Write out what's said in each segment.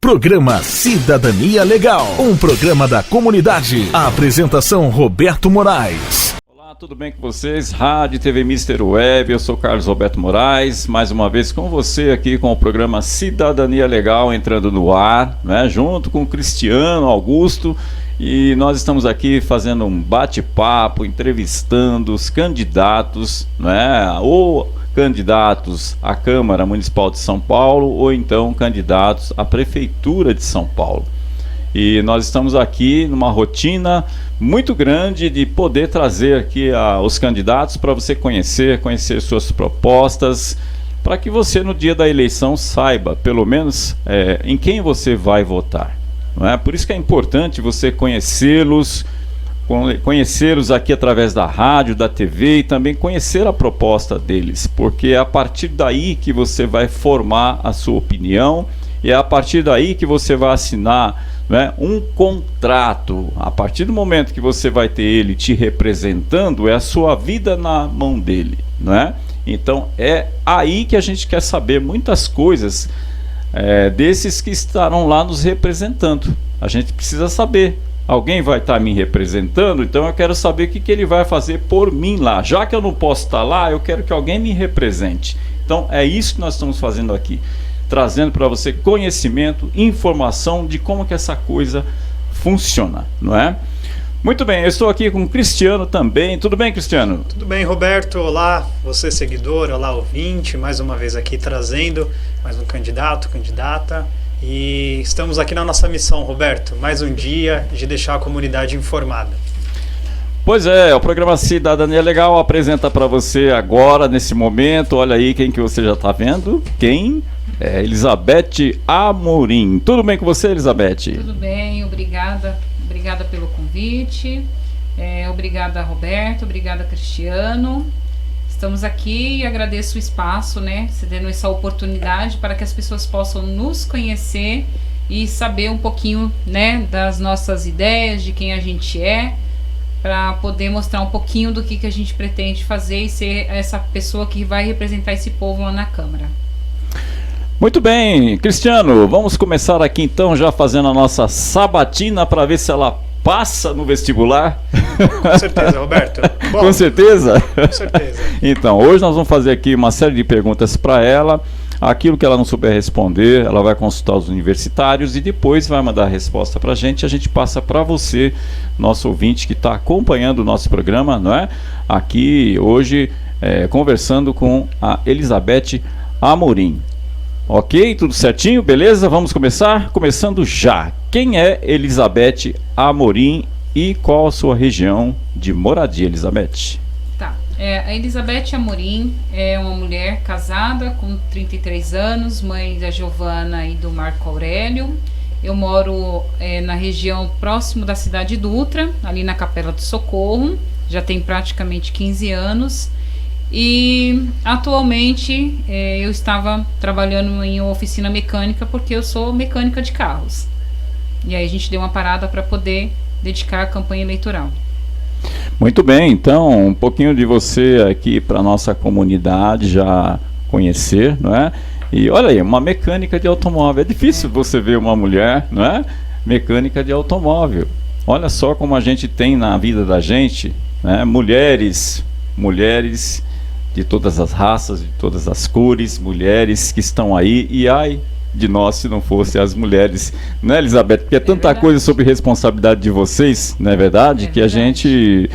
Programa Cidadania Legal, um programa da comunidade. A apresentação Roberto Moraes. Olá, tudo bem com vocês? Rádio TV Mister Web, eu sou Carlos Roberto Moraes, mais uma vez com você aqui com o programa Cidadania Legal entrando no ar, né, junto com o Cristiano Augusto, e nós estamos aqui fazendo um bate-papo, entrevistando os candidatos, né, ou candidatos à Câmara Municipal de São Paulo ou então candidatos à Prefeitura de São Paulo. E nós estamos aqui numa rotina muito grande de poder trazer aqui os candidatos para você conhecer suas propostas, para que você no dia da eleição saiba, pelo menos, em quem você vai votar. Não é? Por isso que é importante você conhecê-los aqui através da rádio, da TV e também conhecer a proposta deles, porque é a partir daí que você vai formar a sua opinião e é a partir daí que você vai assinar, né, um contrato. A partir do momento que você vai ter ele te representando, é a sua vida na mão dele, né? Então é aí que a gente quer saber muitas coisas desses que estarão lá nos representando. A gente precisa saber. Alguém vai estar me representando, então eu quero saber o que ele vai fazer por mim lá. Já que eu não posso estar lá, eu quero que alguém me represente. Então é isso que nós estamos fazendo aqui, trazendo para você conhecimento, informação de como que essa coisa funciona, não é? Muito bem, eu estou aqui com o Cristiano também. Tudo bem, Cristiano? Tudo bem, Roberto. Olá, você seguidor, olá ouvinte, mais uma vez aqui trazendo mais um candidato, candidata. E estamos aqui na nossa missão, Roberto, mais um dia de deixar a comunidade informada. Pois é, o programa Cidadania Legal apresenta para você agora, nesse momento, olha aí quem que você já está vendo, quem? É Elizabeth Amorim. Tudo bem com você, Elizabeth? Tudo bem, obrigada pelo convite, obrigada Roberto, obrigada Cristiano. Estamos aqui e agradeço o espaço, né, cedendo essa oportunidade para que as pessoas possam nos conhecer e saber um pouquinho, né, das nossas ideias, de quem a gente é, para poder mostrar um pouquinho do que a gente pretende fazer e ser essa pessoa que vai representar esse povo lá na Câmara. Muito bem, Cristiano, vamos começar aqui então já fazendo a nossa sabatina para ver se ela passa no vestibular? Com certeza, Roberto. Bom, com certeza? Com certeza. Então, hoje nós vamos fazer aqui uma série de perguntas para ela. Aquilo que ela não souber responder, ela vai consultar os universitários e depois vai mandar a resposta para a gente passa para você, nosso ouvinte que está acompanhando o nosso programa, não é? Aqui hoje, conversando com a Elizabeth Amorim. Ok, tudo certinho, beleza? Vamos começar? Começando já. Quem é Elizabeth Amorim e qual a sua região de moradia, Elizabeth? Tá, a Elizabeth Amorim é uma mulher casada com 33 anos, mãe da Giovana e do Marco Aurélio. Eu moro na região próximo da cidade de Dutra, ali na Capela do Socorro, já tem praticamente 15 anos. E atualmente eu estava trabalhando em uma oficina mecânica porque eu sou mecânica de carros. E aí a gente deu uma parada para poder dedicar a campanha eleitoral. Muito bem, então um pouquinho de você aqui para nossa comunidade já conhecer, não é? E olha aí, uma mecânica de automóvel. É difícil você ver uma mulher, não é? Mecânica de automóvel. Olha só como a gente tem na vida da gente, né? Mulheres de todas as raças, de todas as cores, mulheres que estão aí, e ai de nós se não fossem as mulheres, né, Elizabeth? Porque é tanta coisa sobre responsabilidade de vocês, não é verdade? Que a gente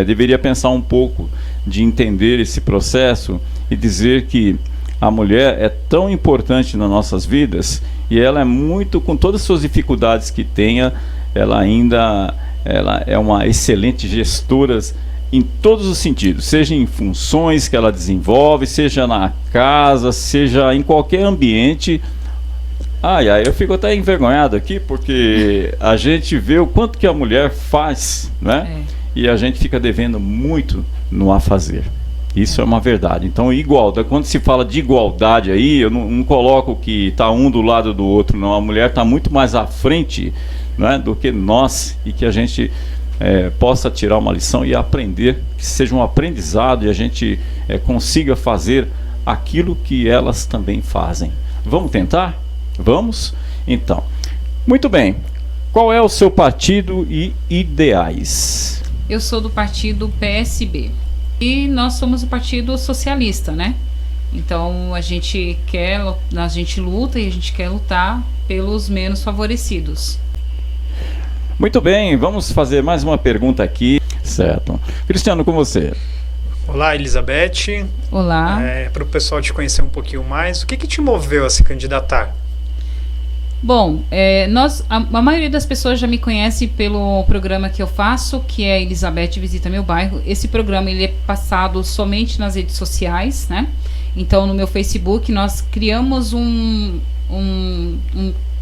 deveria pensar um pouco de entender esse processo e dizer que a mulher é tão importante nas nossas vidas e ela é muito, com todas as suas dificuldades que tenha, ela é uma excelente gestora em todos os sentidos, seja em funções que ela desenvolve, seja na casa, seja em qualquer ambiente. Eu fico até envergonhado aqui, porque a gente vê o quanto que a mulher faz, né? E a gente fica devendo muito no a fazer. Isso é uma verdade. Então, igualdade, quando se fala de igualdade aí, eu não coloco que está um do lado do outro, não. A mulher está muito mais à frente, né, do que nós, e que a gente possa tirar uma lição e aprender, que seja um aprendizado e a gente consiga fazer aquilo que elas também fazem. Vamos tentar? Vamos? Então, muito bem. Qual é o seu partido e ideais? Eu sou do partido PSB. E nós somos o Partido Socialista, né? Então a gente luta e a gente quer lutar pelos menos favorecidos. Muito bem, vamos fazer mais uma pergunta aqui. Certo. Cristiano, com você. Olá, Elizabeth. Olá. Para o pessoal te conhecer um pouquinho mais, o que te moveu a se candidatar? Bom, a maioria das pessoas já me conhece pelo programa que eu faço, que é Elizabeth Visita Meu Bairro. Esse programa ele é passado somente nas redes sociais, né? Então, no meu Facebook, nós criamos um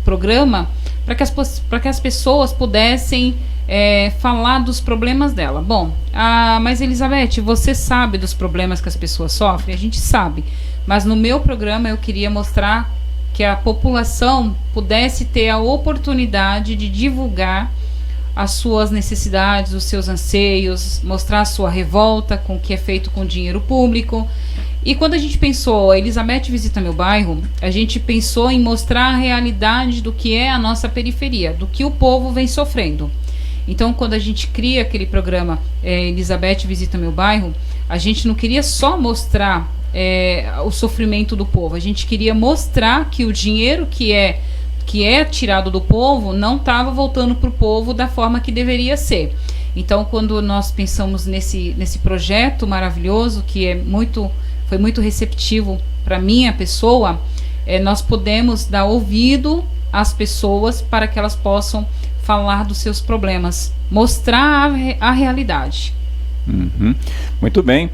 programa para que as pessoas pudessem falar dos problemas dela. Bom, mas Elizabeth, você sabe dos problemas que as pessoas sofrem? A gente sabe. Mas no meu programa eu queria mostrar que a população pudesse ter a oportunidade de divulgar as suas necessidades, os seus anseios, mostrar a sua revolta com o que é feito com dinheiro público. E quando a gente pensou, Elizabeth Visita Meu Bairro, a gente pensou em mostrar a realidade do que é a nossa periferia, do que o povo vem sofrendo. Então, quando a gente cria aquele programa Elizabeth Visita Meu Bairro, a gente não queria só mostrar o sofrimento do povo, a gente queria mostrar que o dinheiro que é tirado do povo não estava voltando para o povo da forma que deveria ser. Então, quando nós pensamos nesse projeto maravilhoso, que foi muito receptivo para minha pessoa, nós podemos dar ouvido às pessoas para que elas possam falar dos seus problemas, mostrar a realidade. Uhum. Muito bem.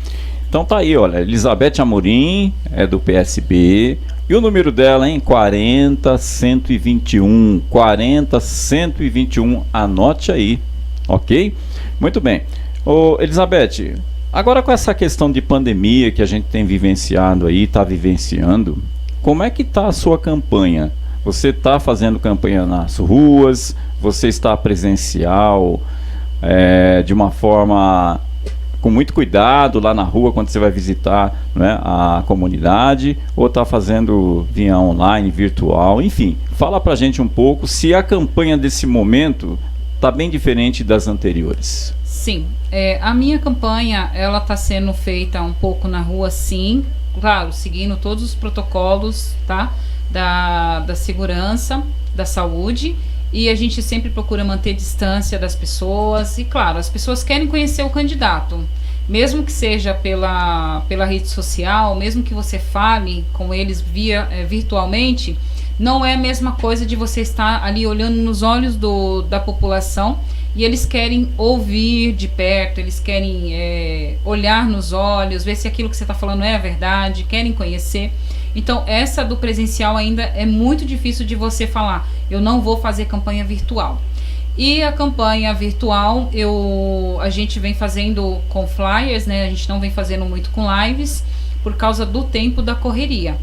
Então tá aí, olha, Elizabeth Amorim é do PSB e o número dela, hein? 40121, 40121, anote aí, ok? Muito bem. Ô, Elizabeth, agora com essa questão de pandemia que a gente tem vivenciado aí, está vivenciando, como é que está a sua campanha? Você está fazendo campanha nas ruas? Você está presencial de uma forma com muito cuidado lá na rua quando você vai visitar, né, a comunidade, ou está fazendo via online, virtual, enfim, fala pra gente um pouco se a campanha desse momento está bem diferente das anteriores. Sim, a minha campanha ela está sendo feita um pouco na rua, sim, claro, seguindo todos os protocolos, tá, da segurança, da saúde, e a gente sempre procura manter distância das pessoas. E claro, as pessoas querem conhecer o candidato, mesmo que seja pela rede social, mesmo que você fale com eles virtualmente, não é a mesma coisa de você estar ali olhando nos olhos da população, e eles querem ouvir de perto, eles querem olhar nos olhos, ver se aquilo que você está falando é a verdade, querem conhecer. Então, essa do presencial ainda é muito difícil de você falar, eu não vou fazer campanha virtual. E a campanha virtual, a gente vem fazendo com flyers, né? A gente não vem fazendo muito com lives, por causa do tempo da correria.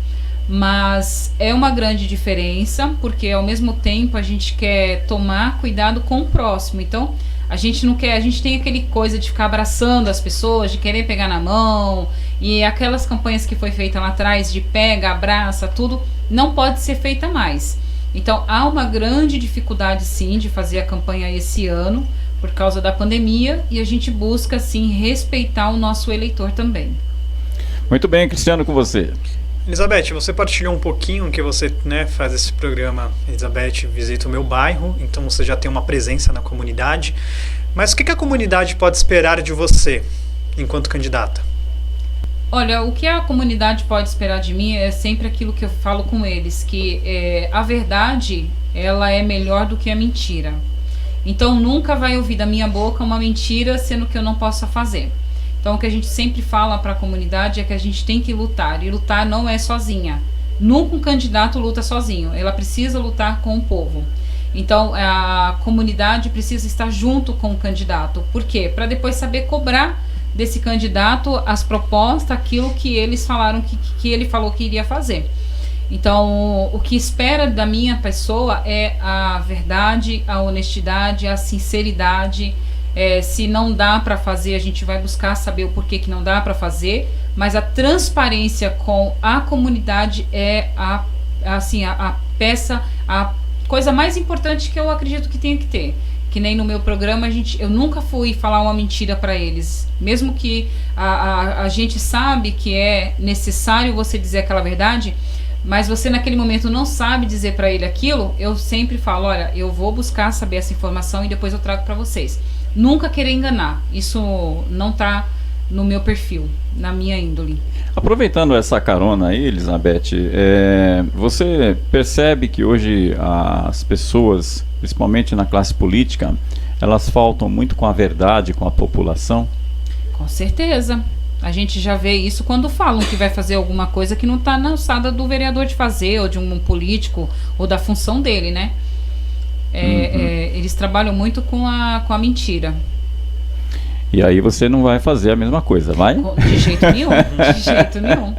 Mas é uma grande diferença, porque ao mesmo tempo a gente quer tomar cuidado com o próximo. Então, a gente não quer, a gente tem aquele coisa de ficar abraçando as pessoas, de querer pegar na mão, e aquelas campanhas que foi feita lá atrás de pega, abraça, tudo, não pode ser feita mais. Então há uma grande dificuldade sim de fazer a campanha esse ano, por causa da pandemia, e a gente busca sim respeitar o nosso eleitor também. Muito bem, Cristiano, com você. Elizabeth, você partilhou um pouquinho que você, né, faz esse programa Elizabeth Visita o Meu Bairro, então você já tem uma presença na comunidade, mas o que a comunidade pode esperar de você enquanto candidata? Olha, o que a comunidade pode esperar de mim é sempre aquilo que eu falo com eles, que a verdade, ela é melhor do que a mentira. Então nunca vai ouvir da minha boca uma mentira, sendo que eu não possa fazer. Então o que a gente sempre fala para a comunidade é que a gente tem que lutar, e lutar não é sozinha. Nunca um candidato luta sozinho, ela precisa lutar com o povo. Então a comunidade precisa estar junto com o candidato. Por quê? Para depois saber cobrar desse candidato as propostas, aquilo que eles falaram que ele falou que iria fazer. Então, o que espera da minha pessoa é a verdade, a honestidade, a sinceridade. Se não dá para fazer, a gente vai buscar saber o porquê que não dá para fazer, mas a transparência com a comunidade é a peça, a coisa mais importante que eu acredito que tenha que ter. Que nem no meu programa, eu nunca fui falar uma mentira para eles. Mesmo que a gente sabe que é necessário você dizer aquela verdade, mas você naquele momento não sabe dizer para ele aquilo, eu sempre falo, olha, eu vou buscar saber essa informação e depois eu trago para vocês. Nunca querer enganar, isso não tá no meu perfil, na minha índole. Aproveitando essa carona aí, Elizabeth, você percebe que hoje as pessoas, principalmente na classe política, elas faltam muito com a verdade, com a população? Com certeza. A gente já vê isso quando falam que vai fazer alguma coisa que não está na alçada do vereador de fazer, ou de um político, ou da função dele, né? Eles trabalham muito com a mentira. E aí você não vai fazer a mesma coisa, vai? De jeito nenhum, de jeito nenhum.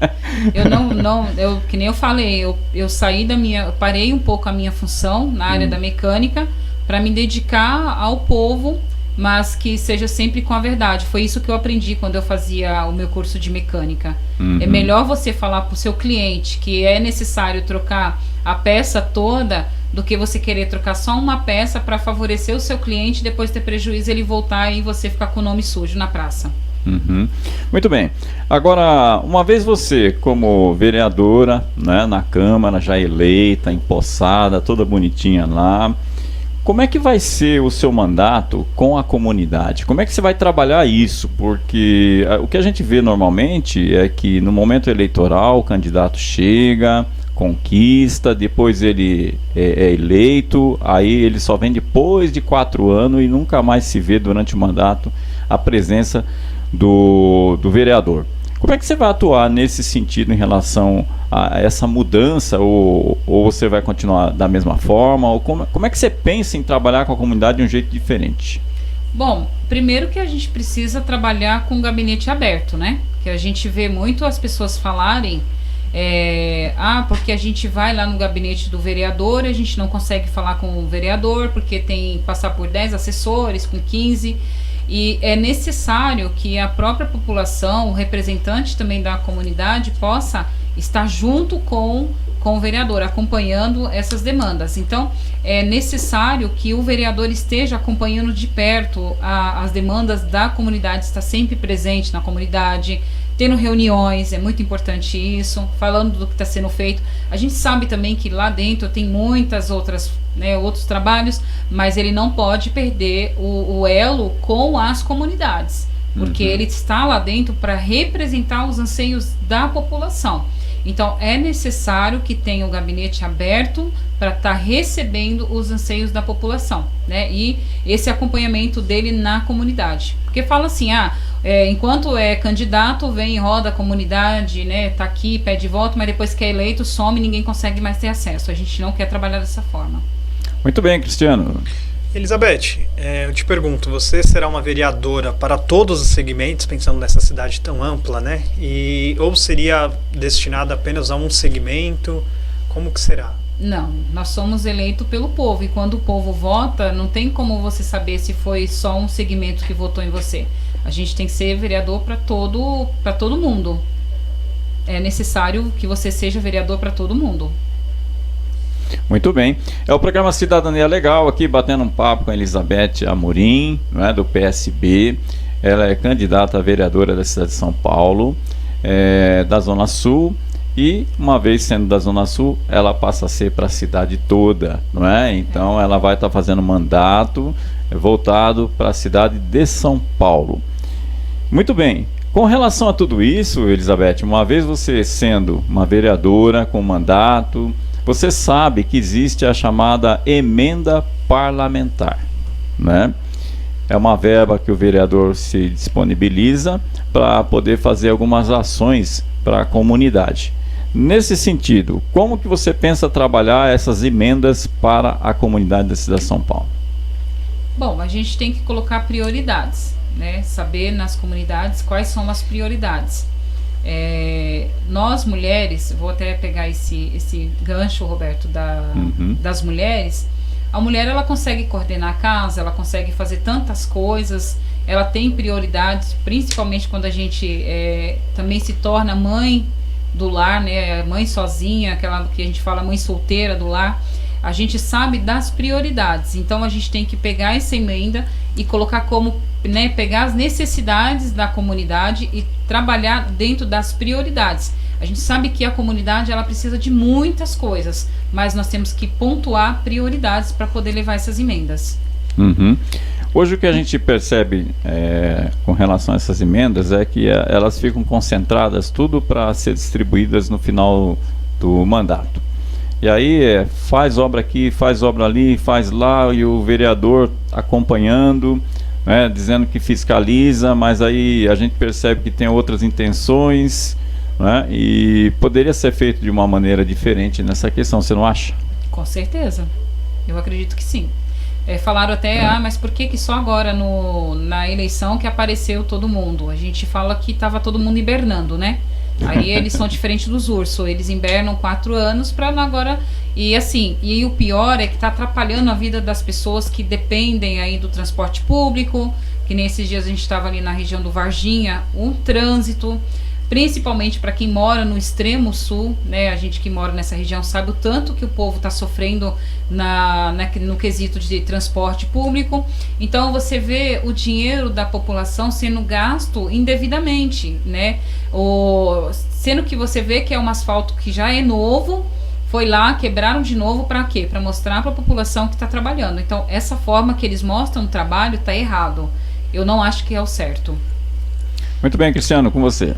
Que nem eu falei, eu saí eu parei um pouco a minha função na área da mecânica para me dedicar ao povo, mas que seja sempre com a verdade. Foi isso que eu aprendi quando eu fazia o meu curso de mecânica. É melhor você falar para o seu cliente que é necessário trocar a peça toda do que você querer trocar só uma peça para favorecer o seu cliente e depois ter prejuízo, ele voltar e você ficar com o nome sujo na praça. Muito bem. Agora, uma vez você, como vereadora, né, na Câmara, já eleita, empossada, toda bonitinha lá, como é que vai ser o seu mandato com a comunidade? Como é que você vai trabalhar isso? Porque o que a gente vê normalmente é que no momento eleitoral o candidato chega, conquista, depois ele é eleito, aí ele só vem depois de 4 anos e nunca mais se vê durante o mandato a presença do vereador. Como é que você vai atuar nesse sentido em relação a essa mudança, ou você vai continuar da mesma forma, ou como é que você pensa em trabalhar com a comunidade de um jeito diferente? Bom, primeiro que a gente precisa trabalhar com o gabinete aberto, né? Que a gente vê muito as pessoas falarem porque a gente vai lá no gabinete do vereador, a gente não consegue falar com o vereador porque tem que passar por 10 assessores, com 15, e é necessário que a própria população, o representante também da comunidade, possa estar junto com o vereador, acompanhando essas demandas. Então, é necessário que o vereador esteja acompanhando de perto as demandas da comunidade, está sempre presente na comunidade, tendo reuniões, é muito importante isso, falando do que está sendo feito. A gente sabe também que lá dentro tem muitas outros trabalhos, mas ele não pode perder o elo com as comunidades, porque ele está lá dentro para representar os anseios da população. Então, é necessário que tenha o gabinete aberto para estar recebendo os anseios da população, né? E esse acompanhamento dele na comunidade. Porque fala assim, enquanto é candidato, vem, roda a comunidade, né? Tá aqui, pede voto, mas depois que é eleito, some e ninguém consegue mais ter acesso. A gente não quer trabalhar dessa forma. Muito bem, Cristiano. Elizabeth, eu te pergunto, você será uma vereadora para todos os segmentos, pensando nessa cidade tão ampla, né? Ou seria destinada apenas a um segmento? Como que será? Não, nós somos eleitos pelo povo, e quando o povo vota, não tem como você saber se foi só um segmento que votou em você. A gente tem que ser vereador para todo mundo. É necessário que você seja vereador para todo mundo. Muito bem. É o programa Cidadania Legal, aqui batendo um papo com a Elizabeth Amorim, né, do PSB. Ela é candidata a vereadora da cidade de São Paulo, da Zona Sul, e uma vez sendo da Zona Sul, ela passa a ser para a cidade toda, não é? Então ela vai estar fazendo mandato voltado para a cidade de São Paulo. Muito bem. Com relação a tudo isso, Elizabeth, uma vez você sendo uma vereadora com mandato, você sabe que existe a chamada emenda parlamentar, né? É uma verba que o vereador se disponibiliza para poder fazer algumas ações para a comunidade. Nesse sentido, como que você pensa trabalhar essas emendas para a comunidade da cidade de São Paulo? Bom, a gente tem que colocar prioridades, né? Saber nas comunidades quais são as prioridades. Nós mulheres, vou até pegar esse gancho, Roberto, das mulheres. A mulher, ela consegue coordenar a casa, ela consegue fazer tantas coisas, ela tem prioridades, principalmente quando a gente também se torna mãe do lar, né? Mãe sozinha, aquela que a gente fala mãe solteira do lar. a gente sabe das prioridades. Então a gente tem que pegar essa emenda e colocar como, né, pegar as necessidades da comunidade e trabalhar dentro das prioridades. A gente sabe que a comunidade ela precisa de muitas coisas, mas nós temos que pontuar prioridades para poder levar essas emendas. Uhum. Hoje o que a gente percebe com relação a essas emendas é que elas ficam concentradas tudo para ser distribuídas no final do mandato. E aí faz obra aqui, faz obra ali, faz lá, e o vereador acompanhando, né, dizendo que fiscaliza, mas aí a gente percebe que tem outras intenções, né, e poderia ser feito de uma maneira diferente nessa questão, você não acha? Com certeza, eu acredito que sim. Falaram até, mas por que só agora na eleição que apareceu todo mundo? A gente fala que estava todo mundo hibernando, né? Aí eles são diferentes dos ursos, eles hibernam 4 anos para agora, e assim, e o pior é que está atrapalhando a vida das pessoas que dependem aí do transporte público, que nesses dias a gente estava ali na região do Varginha, um trânsito, principalmente para quem mora no extremo sul, né? A gente que mora nessa região sabe o tanto que o povo está sofrendo no quesito de transporte público. Então você vê o dinheiro da população sendo gasto indevidamente, né? Sendo que você vê que é um asfalto que já é novo, foi lá, quebraram de novo para quê? Para mostrar para a população que está trabalhando. Então essa forma que eles mostram o trabalho está errado. Eu não acho que é o certo. Muito bem, Cristiano, com você.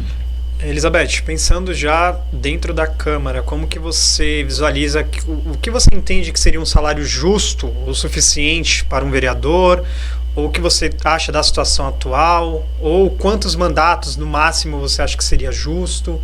Elizabeth, pensando já dentro da Câmara, como que você visualiza, o que você entende que seria um salário justo o suficiente para um vereador, ou o que você acha da situação atual, ou quantos mandatos no máximo você acha que seria justo?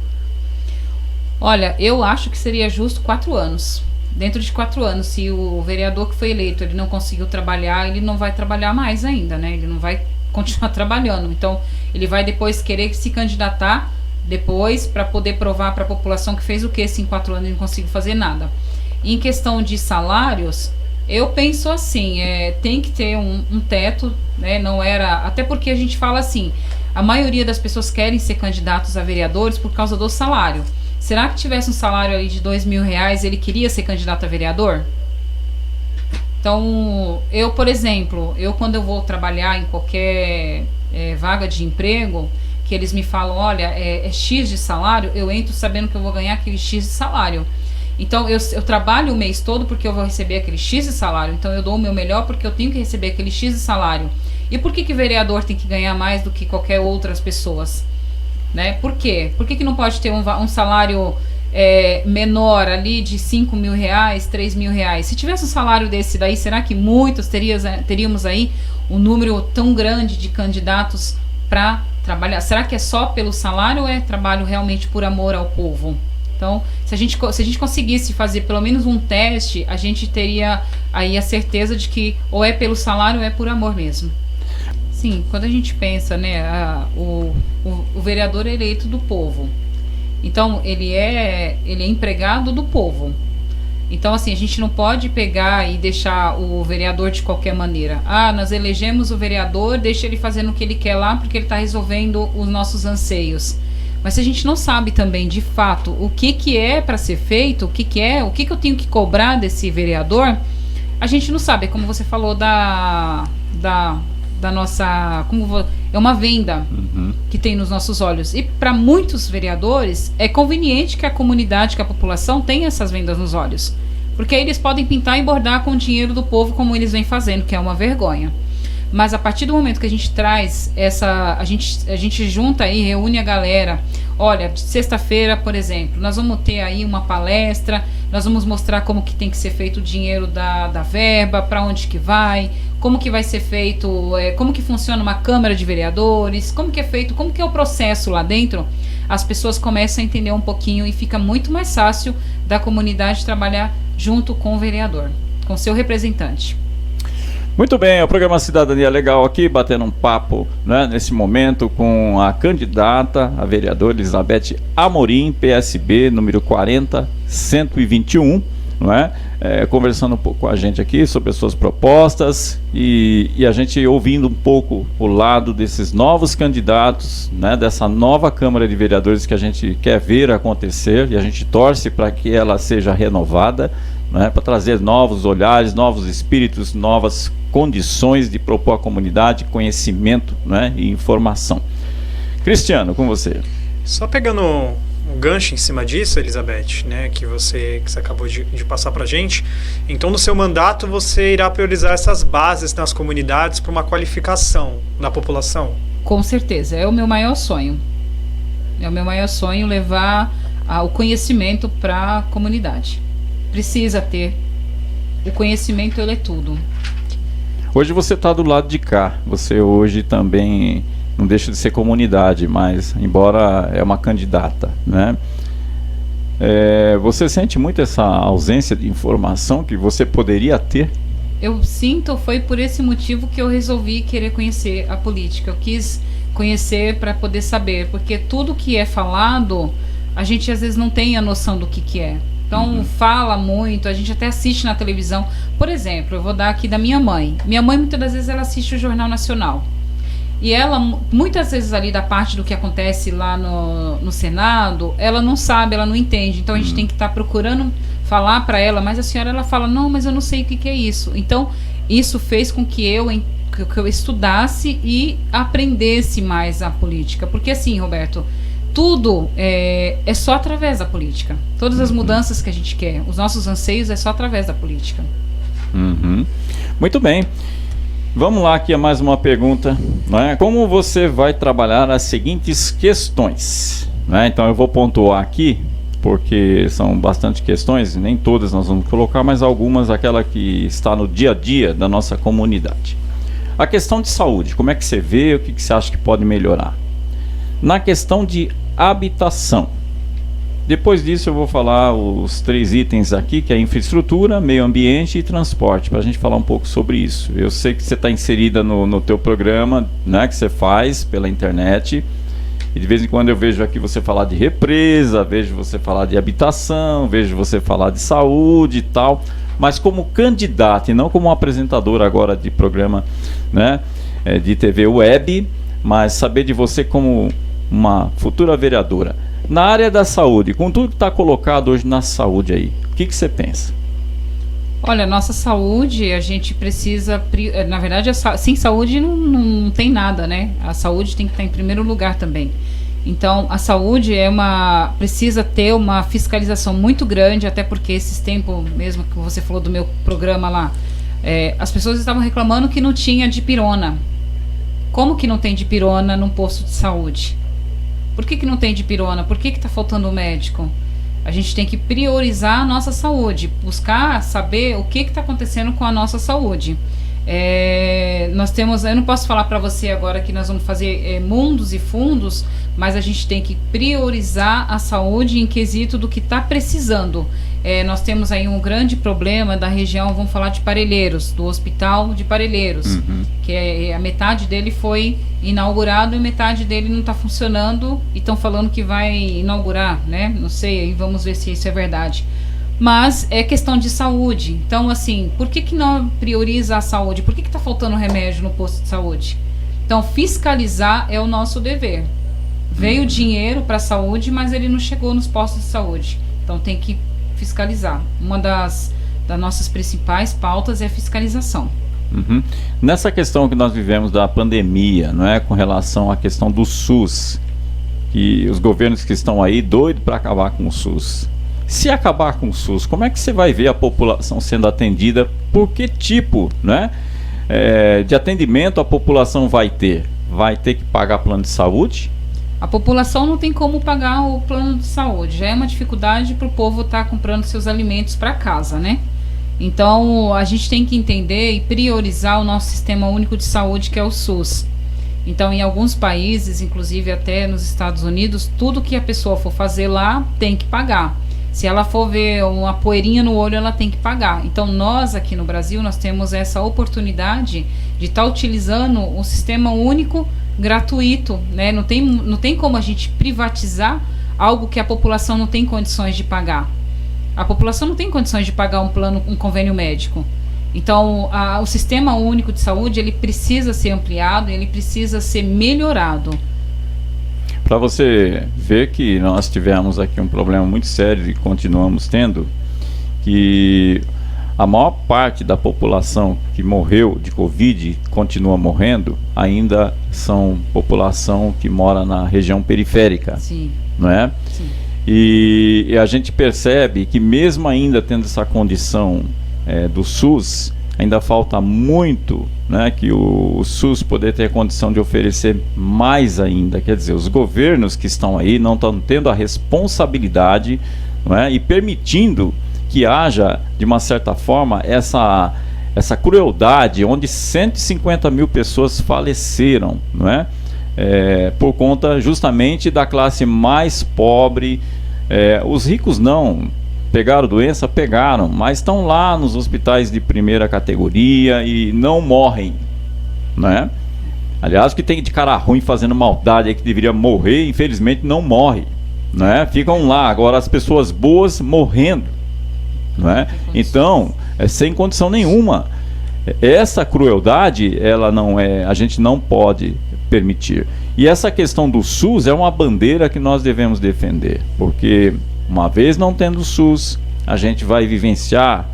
Olha, eu acho que seria justo 4 anos. Dentro de 4 anos, se o vereador que foi eleito ele não conseguiu trabalhar, ele não vai trabalhar mais ainda, né? Ele não vai continuar trabalhando. Então, ele vai depois querer se candidatar depois para poder provar para a população que fez o que se em 4 anos não conseguiu fazer nada. Em questão de salários, eu penso assim, tem que ter um teto, né? Não era, até porque a gente fala assim, a maioria das pessoas querem ser candidatos a vereadores por causa do salário. Será que tivesse um salário aí de R$2.000, ele queria ser candidato a vereador? Então, eu, por exemplo, quando eu vou trabalhar em qualquer vaga de emprego, que eles me falam, olha, é X de salário, eu entro sabendo que eu vou ganhar aquele X de salário. Então, eu trabalho o mês todo porque eu vou receber aquele X de salário. Então, eu dou o meu melhor porque eu tenho que receber aquele X de salário. E por que vereador tem que ganhar mais do que qualquer outras pessoas? Né? Por quê? Por que não pode ter um salário menor ali de R$5.000, R$3.000? Se tivesse um salário desse daí, será que muitos teríamos aí um número tão grande de candidatos para trabalhar? Será que é só pelo salário ou é trabalho realmente por amor ao povo? Então, se a gente conseguisse fazer pelo menos um teste, a gente teria aí a certeza de que ou é pelo salário ou é por amor mesmo. Sim, quando a gente pensa, né, o vereador é eleito do povo. Então, ele é empregado do povo. Então, assim, a gente não pode pegar e deixar o vereador de qualquer maneira. Nós elegemos o vereador, deixa ele fazendo o que ele quer lá, porque ele está resolvendo os nossos anseios. Mas se a gente não sabe também, de fato, o que é para ser feito, o que eu tenho que cobrar desse vereador, a gente não sabe. Como você falou da nossa... é uma venda que tem nos nossos olhos. E para muitos vereadores, é conveniente que a comunidade, que a população tenha essas vendas nos olhos. Porque aí eles podem pintar e bordar com o dinheiro do povo como eles vêm fazendo, que é uma vergonha. Mas a partir do momento que a gente traz a gente junta aí, reúne a galera. Olha, sexta-feira, por exemplo, nós vamos ter aí uma palestra, nós vamos mostrar como que tem que ser feito o dinheiro da verba, para onde que vai, como que vai ser feito, como que funciona uma Câmara de Vereadores, como que é feito, como que é o processo lá dentro. As pessoas começam a entender um pouquinho e fica muito mais fácil da comunidade trabalhar junto com o vereador, com seu representante. Muito bem, o programa Cidadania Legal aqui, batendo um papo, né, nesse momento com a candidata a vereadora Elizabeth Amorim, PSB, número 40121, não é? Conversando um pouco com a gente aqui sobre as suas propostas e a gente ouvindo um pouco o lado desses novos candidatos, né, dessa nova Câmara de Vereadores que a gente quer ver acontecer e a gente torce para que ela seja renovada, né, para trazer novos olhares, novos espíritos, novas condições de propor à comunidade conhecimento, né, e informação. Cristiano, com você. Só pegando um gancho em cima disso, Elizabeth, né, que você acabou de passar para a gente. Então, no seu mandato, você irá priorizar essas bases nas comunidades para uma qualificação da população? Com certeza, é o meu maior sonho. É o meu maior sonho levar o conhecimento para a comunidade. Precisa ter. O conhecimento, ele é tudo. Hoje você está do lado de cá. Você hoje também não deixa de ser comunidade, mas embora é uma candidata, né? Você sente muito essa ausência de informação que você poderia ter? Eu sinto, foi por esse motivo que eu resolvi querer conhecer a política. Eu quis conhecer para poder saber, porque tudo que é falado, a gente às vezes não tem a noção do que é. Então fala muito, a gente até assiste na televisão. Por exemplo, eu vou dar aqui da minha mãe. Minha mãe muitas das vezes ela assiste o Jornal Nacional. E ela, muitas vezes ali da parte do que acontece lá no Senado, ela não sabe, ela não entende. Então a gente tem que estar procurando falar para ela, mas a senhora ela fala, não, mas eu não sei o que é isso. Então isso fez com que eu estudasse e aprendesse mais a política. Porque assim, Roberto, tudo é só através da política. Todas as mudanças que a gente quer, os nossos anseios é só através da política. Muito bem. Vamos lá aqui a mais uma pergunta, né? Como você vai trabalhar as seguintes questões, né? Então eu vou pontuar aqui, porque são bastante questões, nem todas nós vamos colocar, mas algumas, aquela que está no dia a dia da nossa comunidade. A questão de saúde, como é que você vê, o que você acha que pode melhorar? Na questão de habitação, depois disso eu vou falar os 3 itens aqui, que é infraestrutura, meio ambiente e transporte, para a gente falar um pouco sobre isso. Eu sei que você está inserida no teu programa, né, que você faz pela internet, e de vez em quando eu vejo aqui você falar de represa, vejo você falar de habitação, vejo você falar de saúde e tal, mas como candidato e não como apresentador agora de programa, né, de TV web, mas saber de você como uma futura vereadora. Na área da saúde, com tudo que está colocado hoje na saúde aí, o que você pensa? Olha, nossa saúde, a gente precisa, na verdade, sem saúde não tem nada, né? A saúde tem que estar em primeiro lugar também. Então, a saúde precisa ter uma fiscalização muito grande, até porque esses tempos, mesmo que você falou do meu programa lá, as pessoas estavam reclamando que não tinha dipirona. Como que não tem dipirona num posto de saúde? Por que não tem dipirona? Por que está faltando médico? A gente tem que priorizar a nossa saúde, buscar saber o que está acontecendo com a nossa saúde. Nós temos, eu não posso falar para você agora que nós vamos fazer mundos e fundos, mas a gente tem que priorizar a saúde em quesito do que está precisando. Nós temos aí um grande problema da região, vamos falar de Parelheiros, do hospital de Parelheiros, que a metade dele foi inaugurado e metade dele não está funcionando e estão falando que vai inaugurar, né? Não sei, aí vamos ver se isso é verdade. Mas é questão de saúde. Então, assim, por que não prioriza a saúde? Por que está faltando remédio no posto de saúde? Então, fiscalizar é o nosso dever. Veio dinheiro para a saúde, mas ele não chegou nos postos de saúde. Então, tem que fiscalizar. Uma das nossas principais pautas é a fiscalização. Nessa questão que nós vivemos da pandemia, não é, com relação à questão do SUS, que os governos que estão aí doidos para acabar com o SUS. Se acabar com o SUS, como é que você vai ver a população sendo atendida? Por que tipo, né, de atendimento a população vai ter? Vai ter que pagar plano de saúde? A população não tem como pagar o plano de saúde. Já é uma dificuldade para o povo estar comprando seus alimentos para casa, né? Então, a gente tem que entender e priorizar o nosso Sistema Único de Saúde, que é o SUS. Então, em alguns países, inclusive até nos Estados Unidos, tudo que a pessoa for fazer lá tem que pagar. Se ela for ver uma poeirinha no olho, ela tem que pagar. Então, nós aqui no Brasil, nós temos essa oportunidade de estar utilizando um sistema único gratuito, né? Não tem como a gente privatizar algo que a população não tem condições de pagar. A população não tem condições de pagar um convênio médico. Então, o Sistema Único de Saúde, ele precisa ser ampliado, ele precisa ser melhorado. Para você ver que nós tivemos aqui um problema muito sério e continuamos tendo, que a maior parte da população que morreu de Covid continua morrendo, ainda são população que mora na região periférica. Sim. Não é? Sim. E a gente percebe que mesmo ainda tendo essa condição do SUS, ainda falta muito, né, que o SUS poder ter a condição de oferecer mais ainda. Quer dizer, os governos que estão aí não estão tendo a responsabilidade, não é, e permitindo que haja, de uma certa forma, essa crueldade, onde 150 mil pessoas faleceram, não é? Por conta justamente da classe mais pobre. Os ricos não pegaram doença, pegaram, mas estão lá nos hospitais de primeira categoria e não morrem, né? Aliás, o que tem de cara ruim fazendo maldade é que deveria morrer, infelizmente não morre, né? Ficam lá. Agora as pessoas boas morrendo, né? Então, sem condição nenhuma. Essa crueldade, ela não a gente não pode permitir. E essa questão do SUS é uma bandeira que nós devemos defender, porque uma vez não tendo SUS, a gente vai vivenciar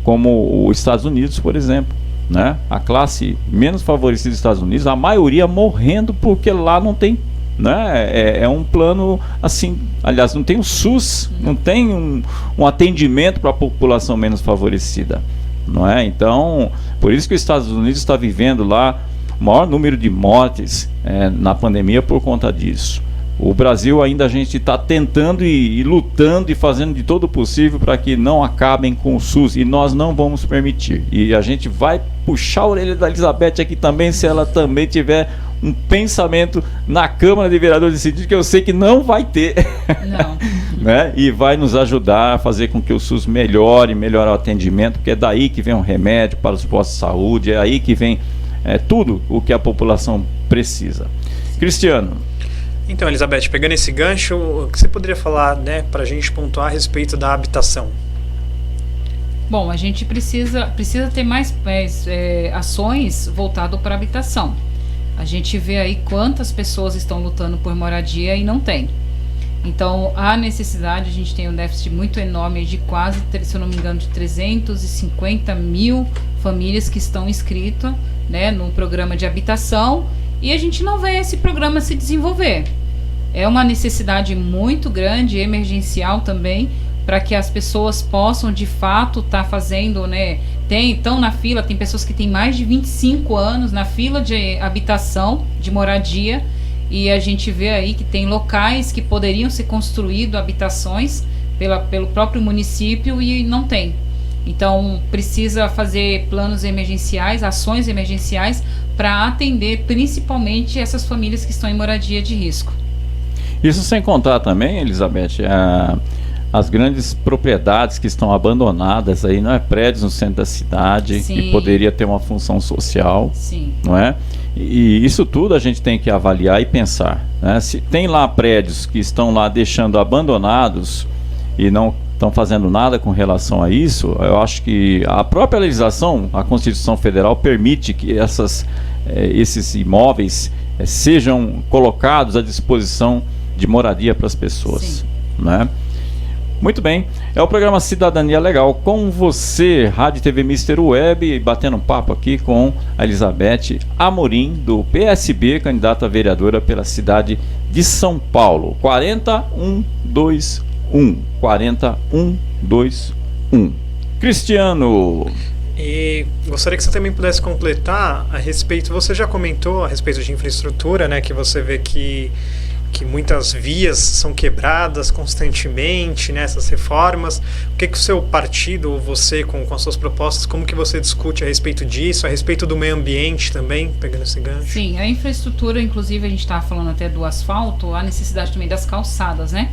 como os Estados Unidos, por exemplo, né? A classe menos favorecida dos Estados Unidos, a maioria morrendo porque lá não tem, né? É um plano assim, aliás, não tem o SUS, não tem um atendimento para a população menos favorecida, não é? Então, por isso que os Estados Unidos está vivendo lá o maior número de mortes na pandemia por conta disso. O Brasil ainda, a gente está tentando e lutando e fazendo de todo o possível para que não acabem com o SUS, e nós não vamos permitir. E a gente vai puxar a orelha da Elizabeth aqui também, se ela também tiver um pensamento na Câmara de Vereadores decidido, que eu sei que não vai ter. Não. Né? E vai nos ajudar a fazer com que o SUS melhore o atendimento, porque é daí que vem o remédio para os postos de saúde, é aí que vem tudo o que a população precisa. Cristiano. Então, Elizabeth, pegando esse gancho, o que você poderia falar, né, para a gente pontuar a respeito da habitação? Bom, a gente precisa ter mais ações voltadas para a habitação. A gente vê aí quantas pessoas estão lutando por moradia e não tem. Então, há necessidade, a gente tem um déficit muito enorme de quase, se eu não me engano, de 350 mil famílias que estão inscritas, né, no programa de habitação, e a gente não vê esse programa se desenvolver. É uma necessidade muito grande, emergencial também, para que as pessoas possam de fato estar fazendo, né? Estão na fila, tem pessoas que têm mais de 25 anos na fila de habitação, de moradia, e a gente vê aí que tem locais que poderiam ser construídos habitações pelo próprio município e não tem. Então precisa fazer planos emergenciais, ações emergenciais para atender principalmente essas famílias que estão em moradia de risco. Isso sem contar também, Elizabeth, as grandes propriedades que estão abandonadas aí, não é? Prédios no centro da cidade. Sim. Que poderia ter uma função social. Sim. Não é? E isso tudo a gente tem que avaliar e pensar, né? Se tem lá prédios que estão lá deixando abandonados e não estão fazendo nada com relação a isso, eu acho que a própria legislação, a Constituição Federal, permite que esses imóveis sejam colocados à disposição de moradia para as pessoas. Sim. Né? Muito bem, é o programa Cidadania Legal com você, Rádio TV Mister Web, batendo um papo aqui com a Elizabeth Amorim, do PSB, candidata a vereadora pela cidade de São Paulo. 40121. 40121. Cristiano. E gostaria que você também pudesse completar a respeito, você já comentou a respeito de infraestrutura, né, que você vê que muitas vias são quebradas constantemente, né, essas reformas. O que o seu partido, ou você com as suas propostas, como que você discute a respeito disso, a respeito do meio ambiente também, pegando esse gancho? Sim, a infraestrutura, inclusive a gente estava falando até do asfalto, a necessidade também das calçadas, né?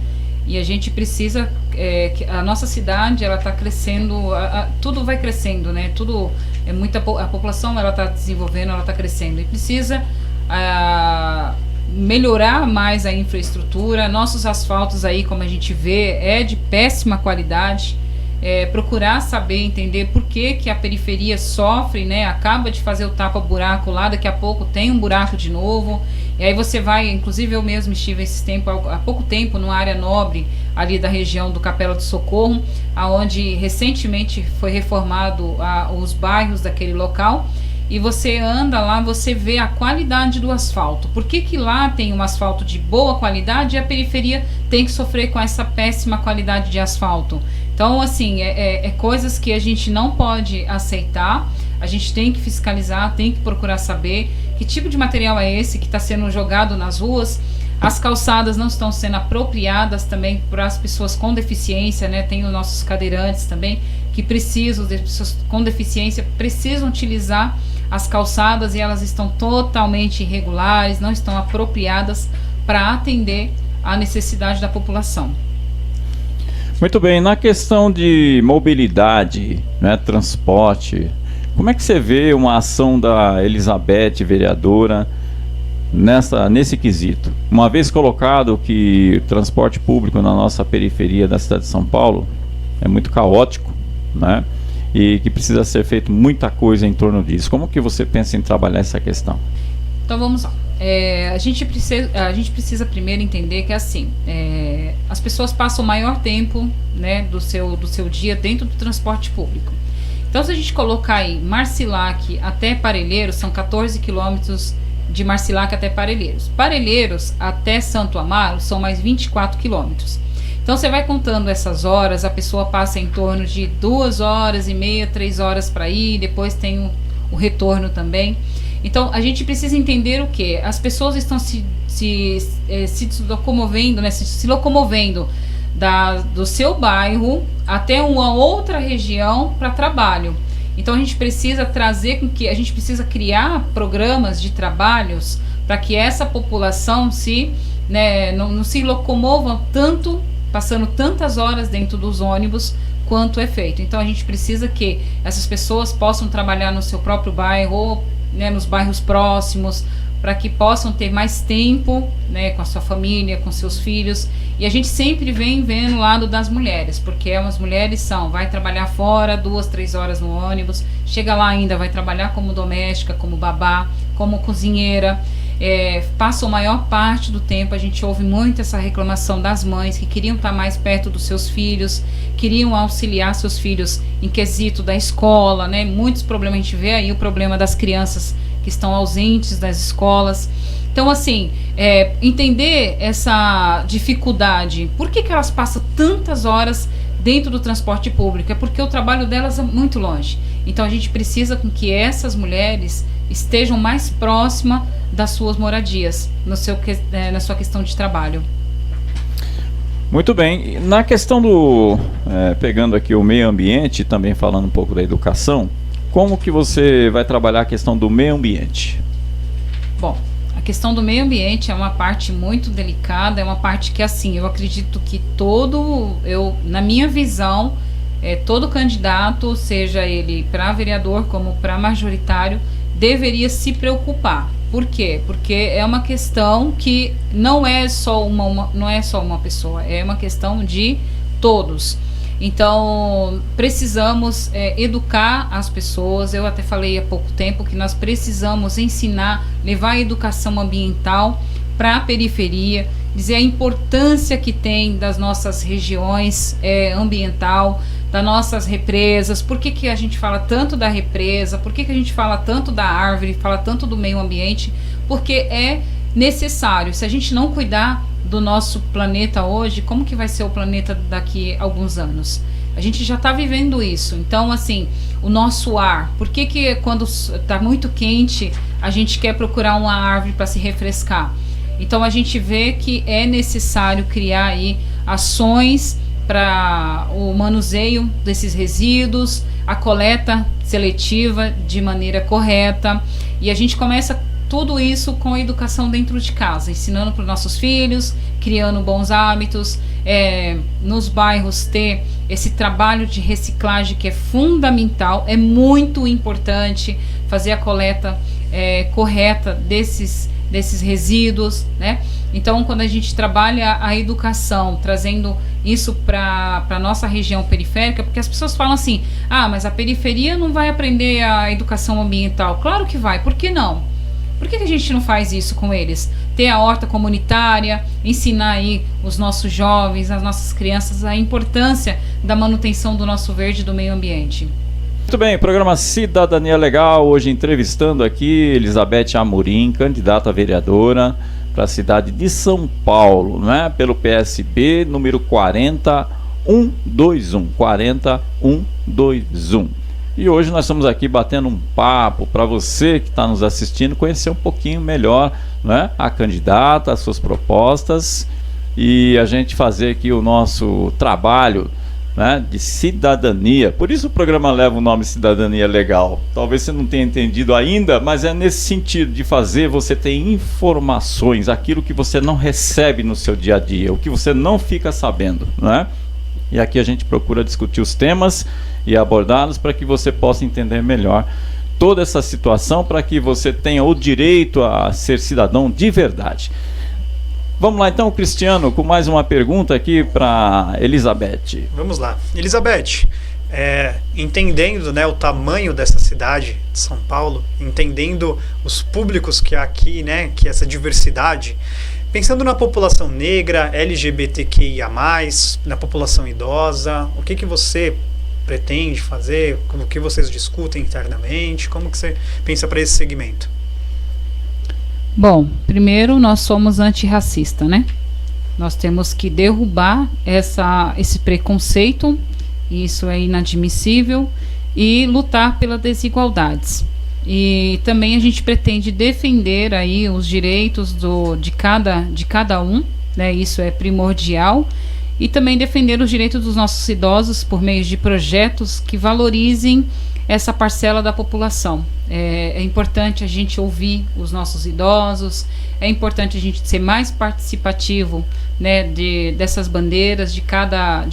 E a gente precisa, que a nossa cidade, ela está crescendo, tudo vai crescendo, né? Tudo, a população, ela está desenvolvendo, ela está crescendo e precisa melhorar mais a infraestrutura. Nossos asfaltos aí, como a gente vê, é de péssima qualidade. procurar saber, entender por que a periferia sofre, né? Acaba de fazer o tapa-buraco lá, daqui a pouco tem um buraco de novo, e aí você vai, inclusive eu mesmo estive há pouco tempo numa área nobre ali da região do Capela do Socorro, aonde recentemente foi reformado os bairros daquele local, e você anda lá, você vê a qualidade do asfalto. Por que lá tem um asfalto de boa qualidade e a periferia tem que sofrer com essa péssima qualidade de asfalto? Então, assim, coisas que a gente não pode aceitar, a gente tem que fiscalizar, tem que procurar saber que tipo de material é esse que está sendo jogado nas ruas. As calçadas não estão sendo apropriadas também para as pessoas com deficiência, né? Tem os nossos cadeirantes também, que precisam, as pessoas com deficiência precisam utilizar as calçadas e elas estão totalmente irregulares, não estão apropriadas para atender à necessidade da população. Muito bem, na questão de mobilidade, né, transporte, como é que você vê uma ação da Elizabeth, vereadora, nesse quesito? Uma vez colocado que o transporte público na nossa periferia da cidade de São Paulo é muito caótico, né? E que precisa ser feito muita coisa em torno disso. Como que você pensa em trabalhar essa questão? Então vamos lá. A gente precisa primeiro entender que assim, as pessoas passam o maior tempo, né, do seu dia dentro do transporte público. Então se a gente colocar aí Marcilac até Parelheiros, são 14 quilômetros de Marcilac até Parelheiros. Parelheiros até Santo Amaro são mais 24 quilômetros. Então você vai contando essas horas, a pessoa passa em torno de 2 horas e meia, 3 horas para ir, depois tem o retorno também. Então a gente precisa entender o que? As pessoas estão se locomovendo, né, se locomovendo do seu bairro até uma outra região para trabalho. Então a gente precisa a gente precisa criar programas de trabalhos para que essa população não se locomova tanto, passando tantas horas dentro dos ônibus quanto é feito. Então a gente precisa que essas pessoas possam trabalhar no seu próprio bairro ou, né, nos bairros próximos, para que possam ter mais tempo, né, com a sua família, com seus filhos. E a gente sempre vem vendo o lado das mulheres, porque as mulheres vai trabalhar fora 2, 3 horas no ônibus, chega lá ainda, vai trabalhar como doméstica, como babá, como cozinheira, passa a maior parte do tempo. A gente ouve muito essa reclamação das mães que queriam estar mais perto dos seus filhos, queriam auxiliar seus filhos em quesito da escola, né? Muitos problemas, a gente vê aí o problema das crianças que estão ausentes das escolas. Então, assim, entender essa dificuldade, por que elas passam tantas horas dentro do transporte público? É porque o trabalho delas é muito longe. Então, a gente precisa com que essas mulheres estejam mais próximas das suas moradias, na sua questão de trabalho. Muito bem. Na questão pegando aqui o meio ambiente, também falando um pouco da educação, como que você vai trabalhar a questão do meio ambiente? Bom, a questão do meio ambiente é uma parte muito delicada, é uma parte que, assim, eu acredito que na minha visão, todo candidato, seja ele para vereador como para majoritário, deveria se preocupar. Por quê? Porque é uma questão que não é só uma pessoa, é uma questão de todos. Então, precisamos educar as pessoas. Eu até falei há pouco tempo que nós precisamos ensinar, levar a educação ambiental para a periferia, dizer a importância que tem das nossas regiões ambiental, das nossas represas. Por que a gente fala tanto da represa? Por que a gente fala tanto da árvore, fala tanto do meio ambiente? Porque é necessário. Se a gente não cuidar do nosso planeta hoje, como que vai ser o planeta daqui a alguns anos? A gente já está vivendo isso. Então, assim, o nosso ar, por que quando está muito quente a gente quer procurar uma árvore para se refrescar? Então a gente vê que é necessário criar aí ações para o manuseio desses resíduos, a coleta seletiva de maneira correta, e a gente começa tudo isso com a educação dentro de casa, ensinando para os nossos filhos, criando bons hábitos, nos bairros ter esse trabalho de reciclagem que é fundamental, é muito importante fazer a coleta correta desses resíduos, né? Então, quando a gente trabalha a educação, trazendo isso para a nossa região periférica, porque as pessoas falam assim, mas a periferia não vai aprender a educação ambiental. Claro que vai, por que não? Por que a gente não faz isso com eles? Ter a horta comunitária, ensinar aí os nossos jovens, as nossas crianças, a importância da manutenção do nosso verde e do meio ambiente. Muito bem, programa Cidadania Legal, hoje entrevistando aqui Elizabeth Amorim, candidata a vereadora para a cidade de São Paulo, né? Pelo PSB, número 40121. E hoje nós estamos aqui batendo um papo para você que está nos assistindo conhecer um pouquinho melhor, né, a candidata, as suas propostas e a gente fazer aqui o nosso trabalho, né, de cidadania. Por isso o programa leva o nome Cidadania Legal. Talvez você não tenha entendido ainda, mas é nesse sentido de fazer você ter informações, aquilo que você não recebe no seu dia a dia, o que você não fica sabendo, né? E aqui a gente procura discutir os temas e abordá-los para que você possa entender melhor toda essa situação, para que você tenha o direito a ser cidadão de verdade. Vamos lá então, Cristiano, com mais uma pergunta aqui para Elizabeth. Vamos lá. Elizabeth, entendendo, né, o tamanho dessa cidade de São Paulo, entendendo os públicos que há aqui, né, que essa diversidade, pensando na população negra, LGBTQIA+, na população idosa, o que você pretende fazer? O que vocês discutem internamente? Como que você pensa para esse segmento? Bom, primeiro nós somos antirracista, né? Nós temos que derrubar esse preconceito, isso é inadmissível, e lutar pelas desigualdades. E também a gente pretende defender aí os direitos de cada um, né? Isso é primordial. E também defender os direitos dos nossos idosos por meio de projetos que valorizem essa parcela da população. É importante a gente ouvir os nossos idosos, é importante a gente ser mais participativo, né, dessas bandeiras, de cada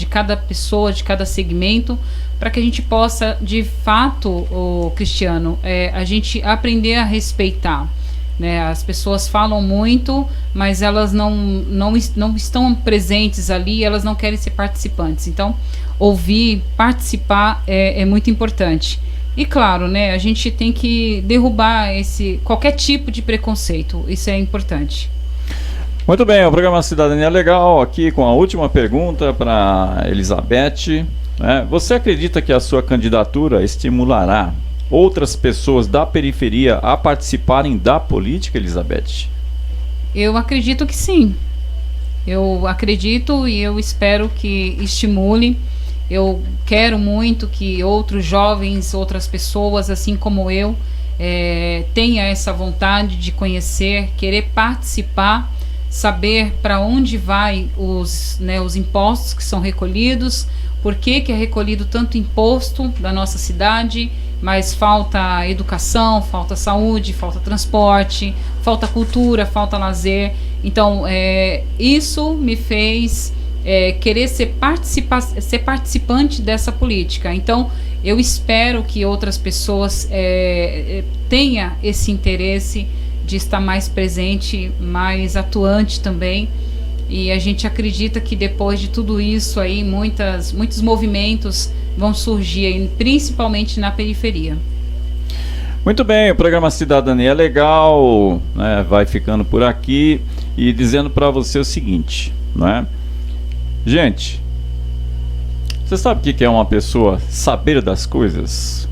pessoa, de cada segmento, para que a gente possa, de fato, Cristiano, a gente aprender a respeitar. Né? As pessoas falam muito, mas elas não estão presentes ali, elas não querem ser participantes. Então, ouvir, participar é muito importante. E claro, né, a gente tem que derrubar qualquer tipo de preconceito, isso é importante. Muito bem, o programa Cidadania Legal, aqui com a última pergunta para Elizabeth. Você acredita que a sua candidatura estimulará outras pessoas da periferia a participarem da política, Elizabeth? Eu acredito que sim. Eu acredito e eu espero que estimule. Eu quero muito que outros jovens, outras pessoas, assim como eu, tenha essa vontade de conhecer, querer participar, saber para onde vai os impostos que são recolhidos, por que é recolhido tanto imposto da nossa cidade, mas falta educação, falta saúde, falta transporte, falta cultura, falta lazer. Então, isso me fez querer ser participante dessa política. Então, eu espero que outras pessoas tenham esse interesse de estar mais presente, mais atuante também. E a gente acredita que depois de tudo isso aí, muitos movimentos vão surgir aí, principalmente na periferia. Muito bem, o programa Cidadania Legal, né, vai ficando por aqui e dizendo para você o seguinte, né? Gente, você sabe o que é uma pessoa saber das coisas?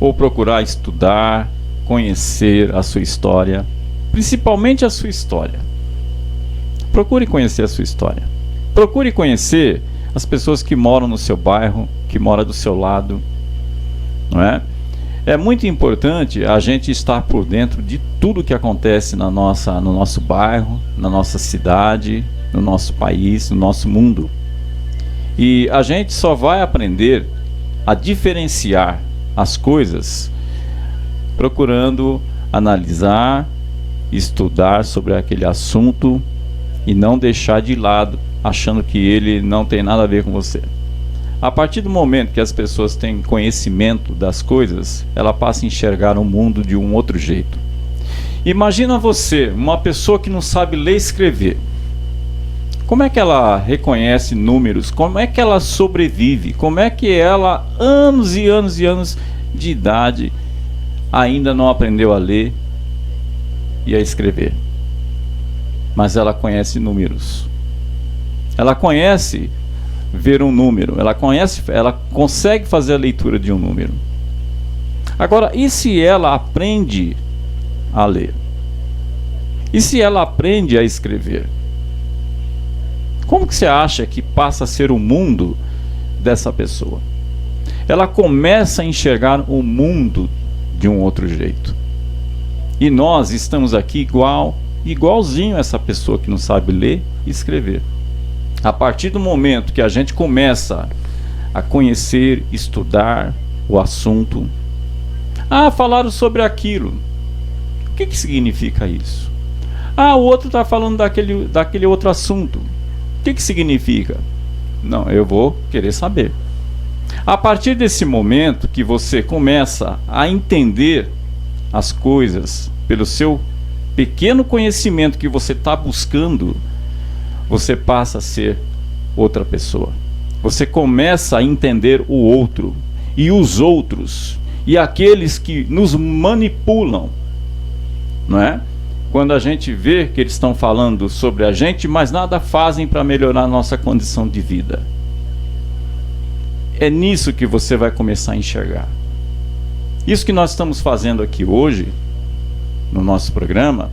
Ou procurar estudar, conhecer a sua história, principalmente a sua história. Procure conhecer a sua história. Procure conhecer as pessoas que moram no seu bairro, que moram do seu lado, não é? É muito importante a gente estar por dentro de tudo que acontece no nosso bairro, na nossa cidade, no nosso país, no nosso mundo. E a gente só vai aprender a diferenciar as coisas procurando analisar, estudar sobre aquele assunto e não deixar de lado, achando que ele não tem nada a ver com você. A partir do momento que as pessoas têm conhecimento das coisas, ela passa a enxergar o mundo de um outro jeito. Imagina você, uma pessoa que não sabe ler e escrever. Como é que ela reconhece números? Como é que ela sobrevive? Como é que ela, anos e anos e anos de idade, ainda não aprendeu a ler e a escrever? Mas ela conhece números. Ela conhece ver um número. Ela consegue fazer a leitura de um número. Agora, e se ela aprende a ler? E se ela aprende a escrever? Como que você acha que passa a ser o mundo dessa pessoa? Ela começa a enxergar o mundo de um outro jeito. E nós estamos aqui igualzinho essa pessoa que não sabe ler e escrever. A partir do momento que a gente começa a conhecer, estudar o assunto. Falaram sobre aquilo. O que significa isso? O outro está falando daquele outro assunto. O que significa? Não, eu vou querer saber. A partir desse momento que você começa a entender as coisas pelo seu pequeno conhecimento que você está buscando, você passa a ser outra pessoa. Você começa a entender o outro e os outros e aqueles que nos manipulam, não é? Quando a gente vê que eles estão falando sobre a gente, mas nada fazem para melhorar a nossa condição de vida. É nisso que você vai começar a enxergar. Isso que nós estamos fazendo aqui hoje, no nosso programa,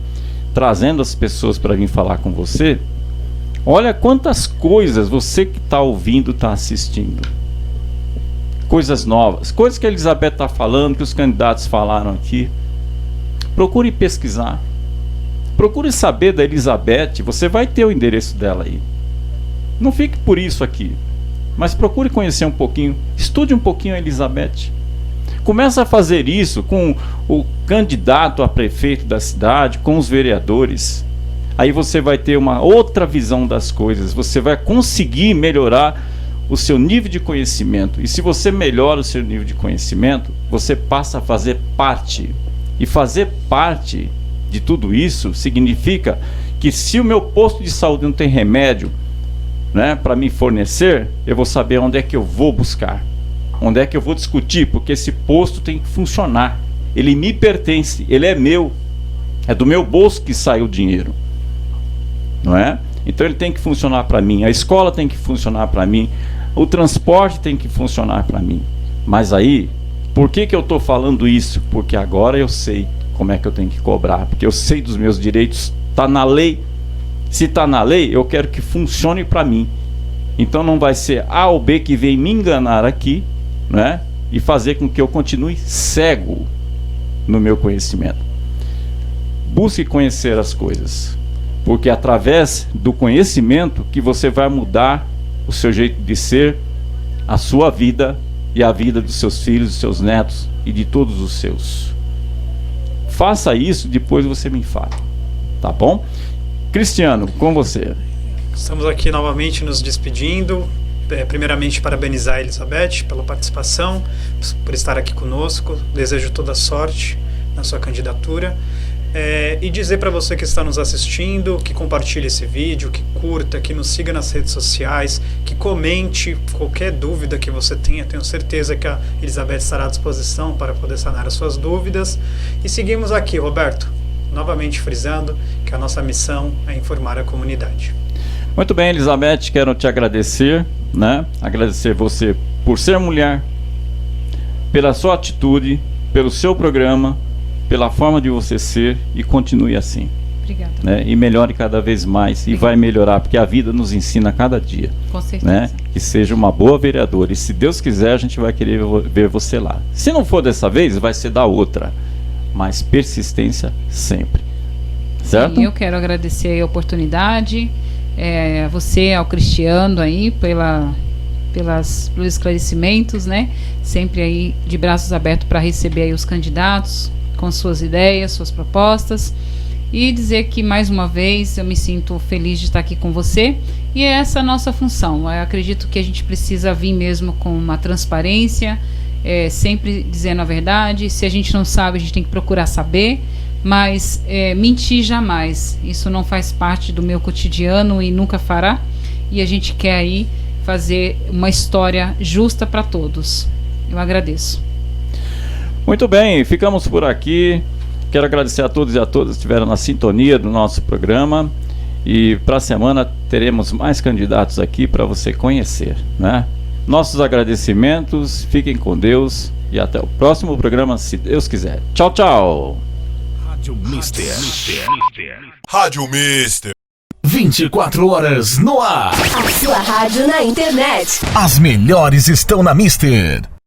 trazendo as pessoas para vir falar com você. Olha quantas coisas você que está ouvindo está assistindo. Coisas novas, coisas que a Elizabeth está falando, que os candidatos falaram aqui. Procure pesquisar. Procure saber da Elizabeth, você vai ter o endereço dela aí. Não fique por isso aqui, mas procure conhecer um pouquinho, estude um pouquinho a Elizabeth. Começa a fazer isso com o candidato a prefeito da cidade, com os vereadores. Aí você vai ter uma outra visão das coisas, você vai conseguir melhorar o seu nível de conhecimento. E se você melhora o seu nível de conhecimento, você passa a fazer parte. E fazer parte de tudo isso significa que se o meu posto de saúde não tem remédio, né, para me fornecer, eu vou saber onde é que eu vou buscar, onde é que eu vou discutir, porque esse posto tem que funcionar, ele me pertence, ele é meu, é do meu bolso que sai o dinheiro, não é? Então ele tem que funcionar para mim, a escola tem que funcionar para mim, o transporte tem que funcionar para mim. Mas aí, por que eu estou falando isso? Porque agora eu sei como é que eu tenho que cobrar, porque eu sei dos meus direitos, está na lei. Se está na lei, eu quero que funcione para mim. Então não vai ser A ou B que vem me enganar aqui, né? E fazer com que eu continue cego no meu conhecimento. Busque conhecer as coisas, porque é através do conhecimento que você vai mudar o seu jeito de ser, a sua vida e a vida dos seus filhos, dos seus netos e de todos os seus. Faça isso, depois você me fala, tá bom? Cristiano, com você. Estamos aqui novamente nos despedindo. Primeiramente, parabenizar a Elizabeth pela participação, por estar aqui conosco. Desejo toda sorte na sua candidatura. E dizer para você que está nos assistindo, que compartilhe esse vídeo, que curta, que nos siga nas redes sociais, que comente qualquer dúvida que você tenha. Tenho certeza que a Elizabeth estará à disposição para poder sanar as suas dúvidas. E seguimos aqui, Roberto, novamente frisando que a nossa missão é informar a comunidade. Muito bem, Elizabeth, quero te agradecer, né? Agradecer você por ser mulher, pela sua atitude, pelo seu programa, pela forma de você ser, e continue assim. Obrigada. Né? E melhore cada vez mais. Obrigada. E vai melhorar, porque a vida nos ensina a cada dia. Com certeza. Né? Que seja uma boa vereadora. E se Deus quiser, a gente vai querer ver você lá. Se não for dessa vez, vai ser da outra. Mas persistência sempre. Certo? Sim, eu quero agradecer a oportunidade, a você, ao Cristiano aí, pelos esclarecimentos, né? Sempre aí de braços abertos para receber aí os candidatos com suas ideias, suas propostas, e dizer que mais uma vez eu me sinto feliz de estar aqui com você, e é essa a nossa função. Eu acredito que a gente precisa vir mesmo com uma transparência, sempre dizendo a verdade. Se a gente não sabe, a gente tem que procurar saber, mas mentir jamais. Isso não faz parte do meu cotidiano e nunca fará. E a gente quer aí fazer uma história justa para todos. Eu agradeço. Muito bem, ficamos por aqui. Quero agradecer a todos e a todas que estiveram na sintonia do nosso programa. E para a semana teremos mais candidatos aqui para você conhecer, né? Nossos agradecimentos, fiquem com Deus e até o próximo programa, se Deus quiser. Tchau, tchau. Rádio Mister. Rádio Mister. 24 horas no ar. A sua rádio na internet. As melhores estão na Mister.